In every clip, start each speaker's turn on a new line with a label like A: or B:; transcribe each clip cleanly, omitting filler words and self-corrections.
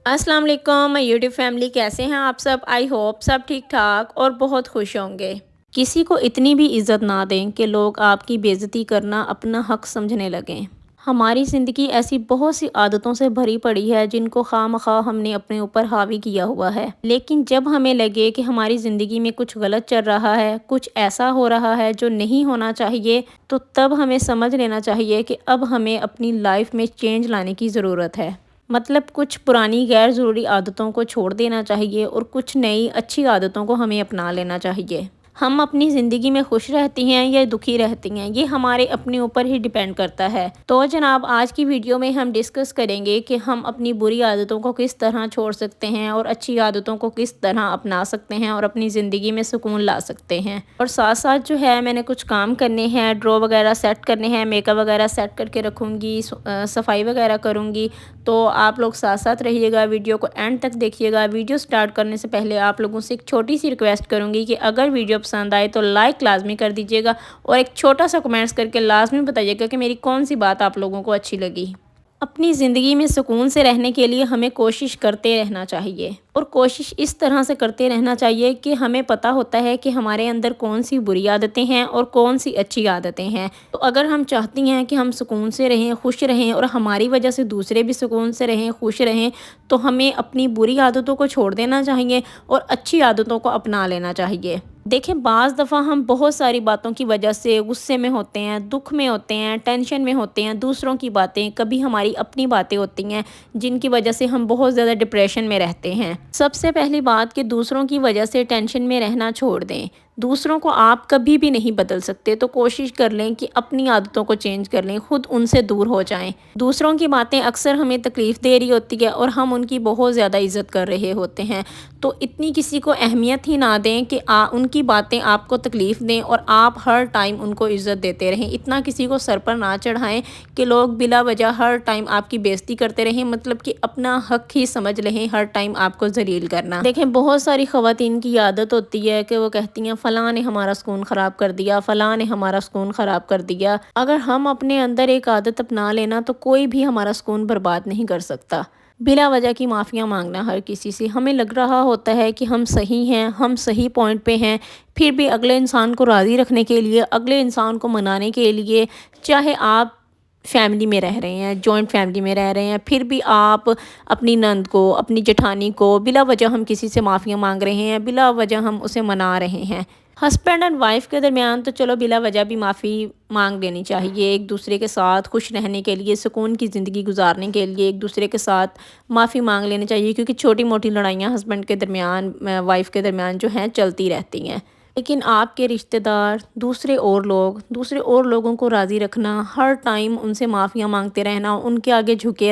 A: अस्सलाम वालेकुम YouTube family, कैसे हैं आप सब। आई होप सब ठीक ठाक और बहुत खुश होंगे। किसी को इतनी भी इज़्ज़त ना दें कि लोग आपकी बेइज्जती करना अपना हक समझने लगें। हमारी ज़िंदगी ऐसी बहुत सी आदतों से भरी पड़ी है जिनको खामखा हमने अपने ऊपर हावी किया हुआ है, लेकिन जब हमें लगे कि हमारी ज़िंदगी में कुछ गलत चल रहा है, कुछ ऐसा हो रहा है जो नहीं होना चाहिए, तो तब हमें समझ लेना चाहिए कि अब हमें अपनी लाइफ में चेंज लाने की ज़रूरत है। मतलब कुछ पुरानी गैर ज़रूरी आदतों को छोड़ देना चाहिए और कुछ नई अच्छी आदतों को हमें अपना लेना चाहिए। हम अपनी ज़िंदगी में खुश रहती हैं या दुखी रहती हैं, ये हमारे अपने ऊपर ही डिपेंड करता है। तो जनाब, आज की वीडियो में हम डिस्कस करेंगे कि हम अपनी बुरी आदतों को किस तरह छोड़ सकते हैं और अच्छी आदतों को किस तरह अपना सकते हैं और अपनी ज़िंदगी में सुकून ला सकते हैं। और साथ साथ जो है मैंने कुछ काम करने हैं, ड्रॉ वगैरह सेट करने हैं, मेकअप वगैरह सेट करके रखूँगी, सफाई वगैरह करूँगी। तो आप लोग साथ साथ रहिएगा, वीडियो को एंड तक देखिएगा। वीडियो स्टार्ट करने से पहले आप लोगों से एक छोटी सी रिक्वेस्ट करूँगी कि अगर वीडियो पसंद आए तो लाइक लाजमी कर दीजिएगा और एक छोटा सा कमेंट्स करके लाजमी बताइएगा कि मेरी कौन सी बात आप लोगों को अच्छी लगी। अपनी ज़िंदगी में सुकून से रहने के लिए हमें कोशिश करते रहना चाहिए और कोशिश इस तरह से करते रहना चाहिए कि हमें पता होता है कि हमारे अंदर कौन सी बुरी आदतें हैं और कौन सी अच्छी आदतें हैं। तो अगर हम चाहती हैं कि हम सुकून से रहें, खुश रहें और हमारी वजह से दूसरे भी सुकून से रहें, खुश रहें, तो हमें अपनी बुरी आदतों को छोड़ देना चाहिए और अच्छी आदतों को अपना लेना चाहिए। देखें, बाज़ दफ़ा हम बहुत सारी बातों की वजह से गुस्से में होते हैं, दुख में होते हैं, टेंशन में होते हैं, दूसरों की बातें, कभी हमारी अपनी बातें होती हैं जिनकी वजह से हम बहुत ज़्यादा डिप्रेशन में रहते हैं। सबसे पहली बात कि दूसरों की वजह से टेंशन में रहना छोड़ दें। दूसरों को आप कभी भी नहीं बदल सकते, तो कोशिश कर लें कि अपनी आदतों को चेंज कर लें, खुद उनसे दूर हो जाएं। दूसरों की बातें अक्सर हमें तकलीफ़ दे रही होती है और हम उनकी बहुत ज़्यादा इज़्ज़त कर रहे होते हैं, तो इतनी किसी को अहमियत ही ना दें कि उनकी बातें आपको तकलीफ़ दें और आप हर टाइम उनको इज़्ज़त देते रहें। इतना किसी को सर पर ना चढ़ाएं कि लोग बिला वजह हर टाइम आपकी बेइज्जती करते रहें, मतलब कि अपना हक ही समझ लें हर टाइम आपको ज़लील करना। देखें, बहुत सारी ख़वातीन की आदत होती है कि वो कहती हैं फ़लाँ ने हमारा सुकून ख़राब कर दिया, फ़लाँ ने हमारा सुकून ख़राब कर दिया। अगर हम अपने अंदर एक आदत अपना लेना तो कोई भी हमारा सुकून बर्बाद नहीं कर सकता। बिला वजह की माफ़ियाँ मांगना हर किसी से, हमें लग रहा होता है कि हम सही हैं, हम सही पॉइंट पे हैं, फिर भी अगले इंसान को राज़ी रखने के लिए, अगले इंसान को मनाने के लिए, चाहे आप फैमिली में रह रहे हैं, जॉइंट फैमिली में रह रहे हैं, फिर भी आप अपनी नंद को, अपनी जेठानी को बिला वजह हम किसी से माफ़ियाँ मांग रहे हैं, बिला वजह हम उसे मना रहे हैं। हस्बैंड एंड वाइफ के दरमियान तो चलो बिला वजह भी माफ़ी मांग लेनी चाहिए, एक दूसरे के साथ खुश रहने के लिए, सुकून की ज़िंदगी गुजारने के लिए एक दूसरे के साथ माफ़ी मांग लेनी चाहिए, क्योंकि छोटी मोटी लड़ाइयाँ हस्बैंड के दरमियान, वाइफ के दरमियान जो हैं चलती रहती हैं। लेकिन आपके रिश्तेदार, दूसरे और लोगों को राज़ी रखना, हर टाइम उनसे माफ़ियाँ मांगते रहना, उनके आगे झुके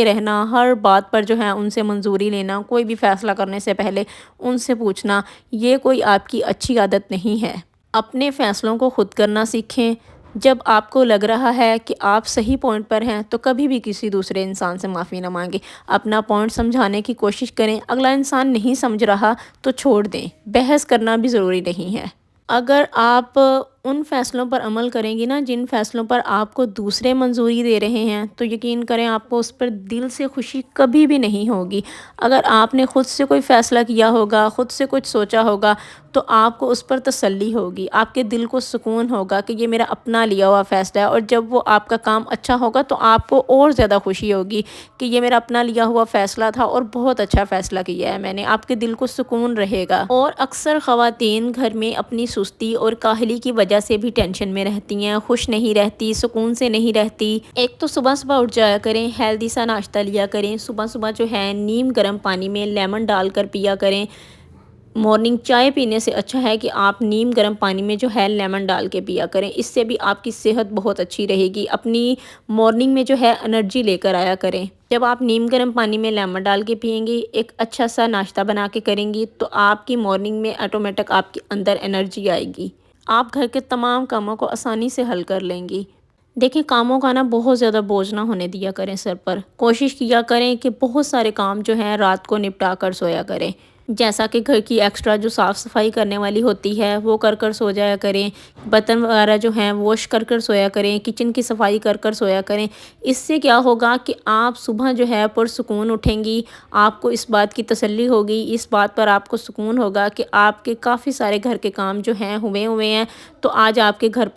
A: रहना, हर बात पर जो है उनसे मंजूरी लेना, कोई भी फ़ैसला करने से पहले उनसे पूछना, ये कोई आपकी अच्छी आदत नहीं है। अपने फ़ैसलों को खुद करना सीखें। जब आपको लग रहा है कि आप सही पॉइंट पर हैं तो कभी भी किसी दूसरे इंसान से माफ़ी ना मांगें। अपना पॉइंट समझाने की कोशिश करें, अगला इंसान नहीं समझ रहा तो छोड़ दें, बहस करना भी ज़रूरी नहीं है। अगर आप उन फ़ैसलों पर अमल करेंगी ना जिन फ़ैसलों पर आपको दूसरे मंजूरी दे रहे हैं, तो यकीन करें आपको उस पर दिल से खुशी कभी भी नहीं होगी। अगर आपने ख़ुद से कोई फ़ैसला किया होगा, ख़ुद से कुछ सोचा होगा, तो आपको उस पर तसल्ली होगी, आपके दिल को सुकून होगा कि ये मेरा अपना लिया हुआ फ़ैसला है। और जब वो आपका काम अच्छा होगा तो आपको और ज़्यादा खुशी होगी कि ये मेरा अपना लिया हुआ फ़ैसला था और बहुत अच्छा फ़ैसला किया है मैंने, आपके दिल को सुकून रहेगा। और अक्सर ख़वातीन घर में अपनी सुस्ती और काहली की वजह से भी टेंशन में रहती हैं, खुश नहीं रहती, सुकून से नहीं रहती। एक तो सुबह सुबह उठ जाया करें, हेल्दी सा नाश्ता लिया करें, सुबह सुबह जो है नीम गर्म पानी में लेमन डालकर पिया करें। मॉर्निंग चाय पीने से अच्छा है कि आप नीम गर्म पानी में जो है लेमन डाल के पिया करें, इससे भी आपकी सेहत बहुत अच्छी रहेगी। अपनी मॉर्निंग में जो है एनर्जी लेकर आया करें। जब आप नीम गर्म पानी में लेमन डाल के पियेंगी, एक अच्छा सा नाश्ता बना के करेंगी, तो आपकी मॉर्निंग में ऑटोमेटिक आपके अंदर एनर्जी आएगी, आप घर के तमाम कामों को आसानी से हल कर लेंगी। देखिए, कामों का ना बहुत ज़्यादा बोझ ना होने दिया करें सर पर, कोशिश किया करें कि बहुत सारे काम जो हैं रात को निपटा कर सोया करें। جیسا کہ گھر کی ایکسٹرا جو صاف صفائی کرنے والی ہوتی ہے وہ کر سو جایا کریں، برتن وغیرہ جو ہیں واش کر سویا کریں، کچن کی صفائی کر سویا کریں۔ اس سے کیا ہوگا کہ آپ صبح جو ہے پرسکون اٹھیں گی، آپ کو اس بات کی تسلی ہوگی، اس بات پر آپ کو سکون ہوگا کہ آپ کے کافی سارے گھر کے کام جو ہیں ہوئے ہیں، تو آج آپ کے گھر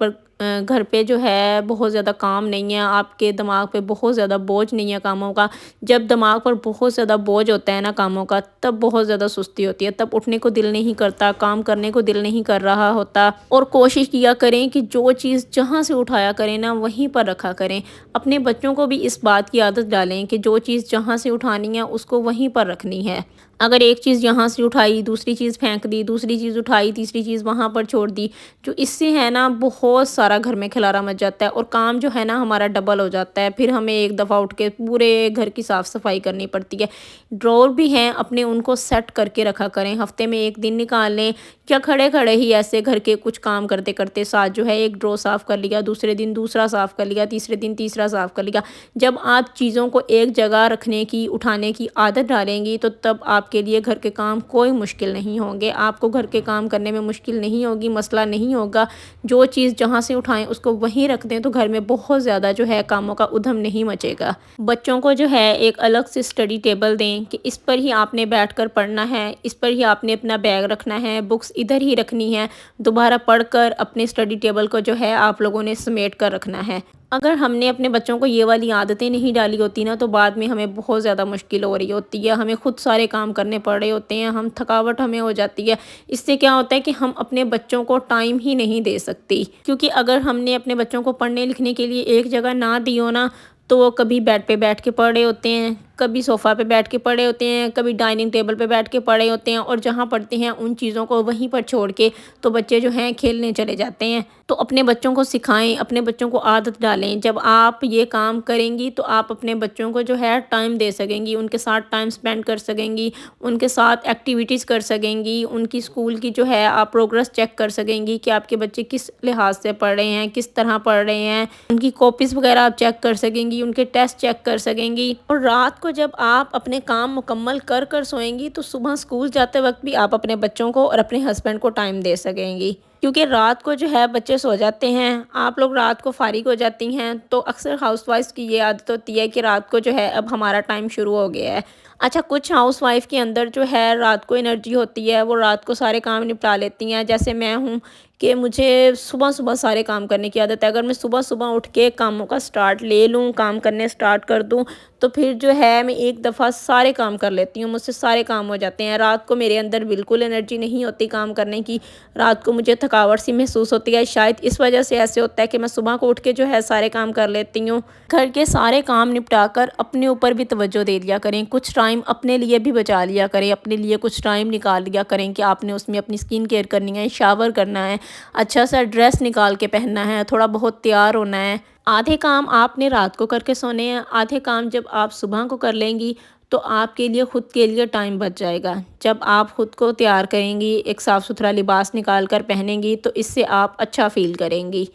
A: پہ جو ہے بہت زیادہ کام نہیں ہے، آپ کے دماغ پہ بہت زیادہ بوجھ نہیں ہے کاموں کا۔ جب دماغ پر بہت زیادہ بوجھ ہوتا ہے نا کاموں کا، تب بہت زیادہ سستی ہوتی ہے، تب اٹھنے کو دل نہیں کرتا، کام کرنے کو دل نہیں کر رہا ہوتا۔ اور کوشش کیا کریں کہ جو چیز جہاں سے اٹھایا کریں نا وہیں پر رکھا کریں۔ اپنے بچوں کو بھی اس بات کی عادت ڈالیں کہ جو چیز جہاں سے اٹھانی ہے اس کو وہیں پر رکھنی ہے۔ اگر ایک چیز یہاں سے اٹھائی، دوسری چیز پھینک دی، دوسری چیز اٹھائی، تیسری چیز وہاں پر چھوڑ دی، جو اس سے ہے نا بہت سارا گھر میں کھلارا مچ جاتا ہے اور کام جو ہے نا ہمارا ڈبل ہو جاتا ہے۔ پھر ہمیں ایک دفعہ اٹھ کے پورے گھر کی صاف صفائی کرنی پڑتی ہے۔ ڈرور بھی ہیں اپنے، ان کو سیٹ کر کے رکھا کریں، ہفتے میں ایک دن نکال لیں، یا کھڑے کھڑے ہی ایسے گھر کے کچھ کام کرتے کرتے ساتھ جو ہے ایک ڈرور صاف کر لیا، دوسرے دن دوسرا صاف کر لیا، تیسرے دن تیسرا صاف کر لیا۔ جب آپ چیزوں کو ایک جگہ رکھنے کی، اٹھانے کی عادت ڈالیں گی تو تب آپ کے لیے گھر کے کام کوئی مشکل نہیں ہوں گے، آپ کو گھر کے کام کرنے میں مشکل نہیں ہوگی، مسئلہ نہیں ہوگا۔ جو چیز جہاں سے اٹھائیں اس کو وہیں رکھ دیں تو گھر میں بہت زیادہ جو ہے کاموں کا ادھم نہیں مچے گا۔ بچوں کو جو ہے ایک الگ سے اسٹڈی ٹیبل دیں کہ اس پر ہی آپ نے بیٹھ کر پڑھنا ہے، اس پر ہی آپ نے اپنا بیگ رکھنا ہے، بکس ادھر ہی رکھنی ہے، دوبارہ پڑھ کر اپنے اسٹڈی ٹیبل کو جو ہے آپ لوگوں نے سمیٹ کر رکھنا ہے۔ اگر ہم نے اپنے بچوں کو یہ والی عادتیں نہیں ڈالی ہوتی نا تو بعد میں ہمیں بہت زیادہ مشکل ہو رہی ہوتی ہے، ہمیں خود سارے کام کرنے پڑ رہے ہوتے ہیں، تھکاوٹ ہمیں ہو جاتی ہے۔ اس سے کیا ہوتا ہے کہ ہم اپنے بچوں کو ٹائم ہی نہیں دے سکتی، کیونکہ اگر ہم نے اپنے بچوں کو پڑھنے لکھنے کے لیے ایک جگہ نہ دی ہو نا تو وہ کبھی بیڈ پہ بیٹھ کے پڑھ رہے ہوتے ہیں، کبھی صوفہ پہ بیٹھ کے پڑھے ہوتے ہیں، کبھی ڈائننگ ٹیبل پہ بیٹھ کے پڑھے ہوتے ہیں، اور جہاں پڑھتے ہیں ان چیزوں کو وہیں پر چھوڑ کے تو بچے جو ہیں کھیلنے چلے جاتے ہیں۔ تو اپنے بچوں کو سکھائیں، اپنے بچوں کو عادت ڈالیں، جب آپ یہ کام کریں گی تو آپ اپنے بچوں کو جو ہے ٹائم دے سکیں گی، ان کے ساتھ ٹائم سپینڈ کر سکیں گی، ان کے ساتھ ایکٹیویٹیز کر سکیں گی، ان کی اسکول کی جو ہے آپ پروگرس چیک کر سکیں گی کہ آپ کے بچے کس لحاظ سے پڑھ رہے ہیں، کس طرح پڑھ رہے ہیں، ان کی کاپیز وغیرہ آپ چیک کر سکیں گی، ان کے ٹیسٹ چیک کر سکیں گی۔ اور رات کو جب آپ اپنے کام مکمل کر سوئیں گی تو صبح اسکول جاتے وقت بھی آپ اپنے بچوں کو اور اپنے ہسبینڈ کو ٹائم دے سکیں گی، کیونکہ رات کو جو ہے بچے سو جاتے ہیں، آپ لوگ رات کو فارغ ہو جاتی ہیں، تو اکثر ہاؤس وائف کی یہ عادت ہوتی ہے کہ رات کو جو ہے اب ہمارا ٹائم شروع ہو گیا ہے۔ اچھا، کچھ ہاؤس وائف کے اندر جو ہے رات کو انرجی ہوتی ہے، وہ رات کو سارے کام نپٹا لیتی ہیں، جیسے میں ہوں کہ مجھے صبح سارے کام کرنے کی عادت ہے۔ اگر میں صبح اٹھ کے کاموں کا سٹارٹ لے لوں، کام کرنے سٹارٹ کر دوں تو پھر جو ہے میں ایک دفعہ سارے کام کر لیتی ہوں، مجھ سے سارے کام ہو جاتے ہیں۔ رات کو میرے اندر بالکل انرجی نہیں ہوتی کام کرنے کی، رات کو مجھے تھکاوٹ سی محسوس ہوتی ہے، شاید اس وجہ سے ایسے ہوتا ہے کہ میں صبح کو اٹھ کے جو ہے سارے کام کر لیتی ہوں۔ گھر کے سارے کام نپٹا کر اپنے اوپر بھی توجہ دے لیا کریں، کچھ ٹائم اپنے لیے بھی بچا لیا کریں، اپنے لیے کچھ ٹائم نکال لیا کریں کہ آپ نے اس میں اپنی سکن کیئر کرنی ہے، شاور کرنا ہے، اچھا سا ڈریس نکال کے پہننا ہے، تھوڑا بہت تیار ہونا ہے۔ آدھے کام آپ نے رات کو کر کے سونے ہیں، آدھے کام جب آپ صبح کو کر لیں گی تو آپ کے لیے خود کے لیے ٹائم بچ جائے گا۔ جب آپ خود کو تیار کریں گی، ایک صاف ستھرا لباس نکال کر پہنیں گی تو اس سے آپ اچھا فیل کریں گی۔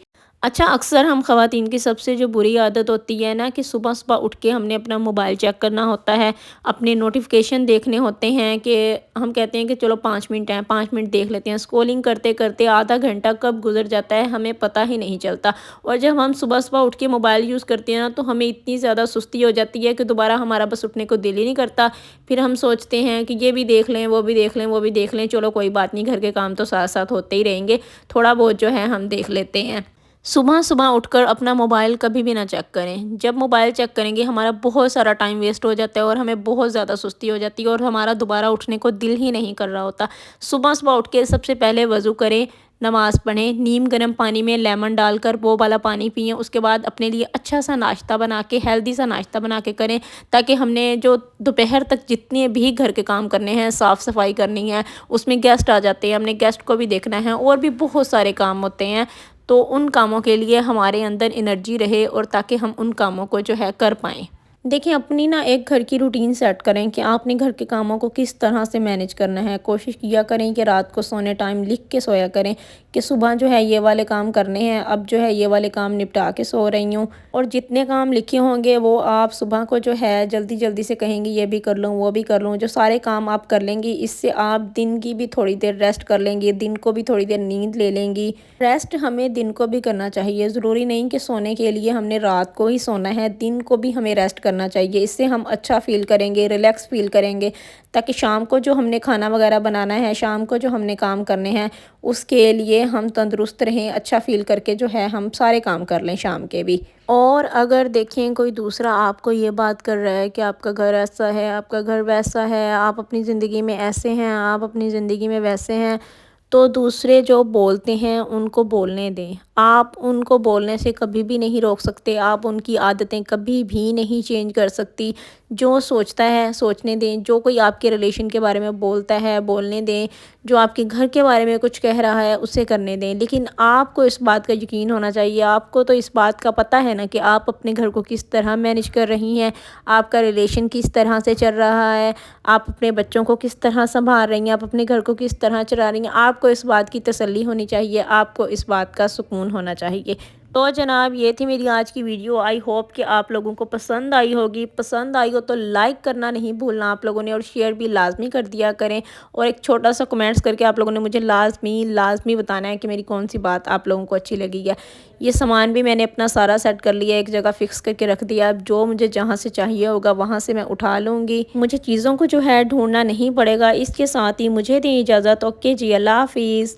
A: اچھا، اکثر ہم خواتین کی سب سے جو بری عادت ہوتی ہے نا کہ صبح اٹھ کے ہم نے اپنا موبائل چیک کرنا ہوتا ہے، اپنے نوٹیفیکیشن دیکھنے ہوتے ہیں، کہ ہم کہتے ہیں کہ چلو 5 منٹ ہیں، 5 منٹ دیکھ لیتے ہیں، اسکرولنگ کرتے کرتے آدھا گھنٹہ کب گزر جاتا ہے ہمیں پتہ ہی نہیں چلتا۔ اور جب ہم صبح اٹھ کے موبائل یوز کرتے ہیں نا تو ہمیں اتنی زیادہ سستی ہو جاتی ہے کہ دوبارہ ہمارا بس اٹھنے کو دل ہی نہیں کرتا۔ پھر ہم سوچتے ہیں کہ یہ بھی دیکھ لیں، وہ بھی دیکھ لیں، وہ بھی دیکھ لیں، چلو کوئی بات نہیں، گھر کے کام تو ساتھ ساتھ ہوتے ہی رہیں گے، تھوڑا بہت جو ہے ہم دیکھ لیتے ہیں۔ صبح اٹھ کر اپنا موبائل کبھی بھی نہ چیک کریں، جب موبائل چیک کریں گے ہمارا بہت سارا ٹائم ویسٹ ہو جاتا ہے اور ہمیں بہت زیادہ سستی ہو جاتی ہے اور ہمارا دوبارہ اٹھنے کو دل ہی نہیں کر رہا ہوتا۔ صبح اٹھ کے سب سے پہلے وضو کریں، نماز پڑھیں، نیم گرم پانی میں لیمن ڈال کر وہ والا پانی پئیں، اس کے بعد اپنے لیے اچھا سا ناشتہ بنا کے، ہیلدی سا ناشتہ بنا کے کریں، تاکہ ہم نے جو دوپہر تک جتنے بھی گھر کے کام کرنے ہیں، صاف صفائی کرنی ہے، اس میں گیسٹ آ جاتے ہیں، ہم نے گیسٹ کو بھی دیکھنا ہے، اور بھی بہت سارے کام ہوتے ہیں، تو ان کاموں کے لیے ہمارے اندر انرجی رہے اور تاکہ ہم ان کاموں کو جو ہے کر پائیں۔ देखिए, अपनी ना एक घर की रूटीन सेट करें कि आपने घर के कामों को किस तरह से मैनेज करना है। कोशिश किया करें कि रात को सोने टाइम लिख के सोया करें कि सुबह जो है ये वाले काम करने हैं, अब जो है ये वाले काम निपटा के सो रही हूँ। और जितने काम लिखे होंगे वो आप सुबह को जो है जल्दी जल्दी से कहेंगी ये भी कर लूँ वो भी कर लूँ। जो सारे काम आप कर लेंगी, इससे आप दिन की भी थोड़ी देर रेस्ट कर लेंगी, दिन को भी थोड़ी देर नींद ले लेंगी। रेस्ट हमें दिन को भी करना चाहिए, ज़रूरी नहीं कि सोने के लिए हमने रात को ही सोना है, दिन को भी हमें रेस्ट करना चाहिए। इससे हम अच्छा फ़ील करेंगे, रिलैक्स फ़ील करेंगे, ताकि शाम को जो हमने खाना वगैरह बनाना है, शाम को जो हमने काम करने हैं, उसके लिए हम तंदुरुस्त रहें, अच्छा फ़ील करके जो है हम सारे काम कर लें शाम के भी। और अगर देखें कोई दूसरा आपको ये बात कर रहा है कि आपका घर ऐसा है, आपका घर वैसा है, आप अपनी ज़िंदगी में ऐसे हैं, आप अपनी ज़िंदगी में वैसे हैं, तो दूसरे जो बोलते हैं उनको बोलने दें। आप उनको बोलने से कभी भी नहीं रोक सकते, आप उनकी आदतें कभी भी नहीं चेंज कर सकती। जो सोचता है सोचने दें, जो कोई आपके रिलेशन के बारे में बोलता है बोलने दें, जो आपके घर के बारे में कुछ कह रहा है उसे करने दें। लेकिन आपको इस बात का यकीन होना चाहिए, आपको तो इस बात का पता है ना कि आप अपने घर को किस तरह मैनेज कर रही हैं, आपका रिलेशन किस तरह से चल रहा है, आप अपने बच्चों को किस तरह संभाल रही हैं, आप अपने घर को किस तरह चला रही हैं। आपको इस बात की तसल्ली होनी चाहिए, आपको इस बात का सुकून होना चाहिए। तो जनाब, ये थी मेरी आज की वीडियो। आई होप कि आप लोगों को पसंद आई होगी। पसंद आई हो तो लाइक करना नहीं भूलना आप लोगों ने, और शेयर भी लाजमी कर दिया करें। और एक छोटा सा कमेंट्स करके आप लोगों ने मुझे लाजमी लाजमी बताना है कि मेरी कौन सी बात आप लोगों को अच्छी लगी है। ये सामान भी मैंने अपना सारा सेट कर लिया, एक जगह फिक्स करके रख दिया। अब जो मुझे जहाँ से चाहिए होगा वहाँ से मैं उठा लूँगी, मुझे चीज़ों को जो है ढूंढना नहीं पड़ेगा। इसके साथ ही मुझे दें इजाज़त। ओके जी, अल्लाह हाफिज़।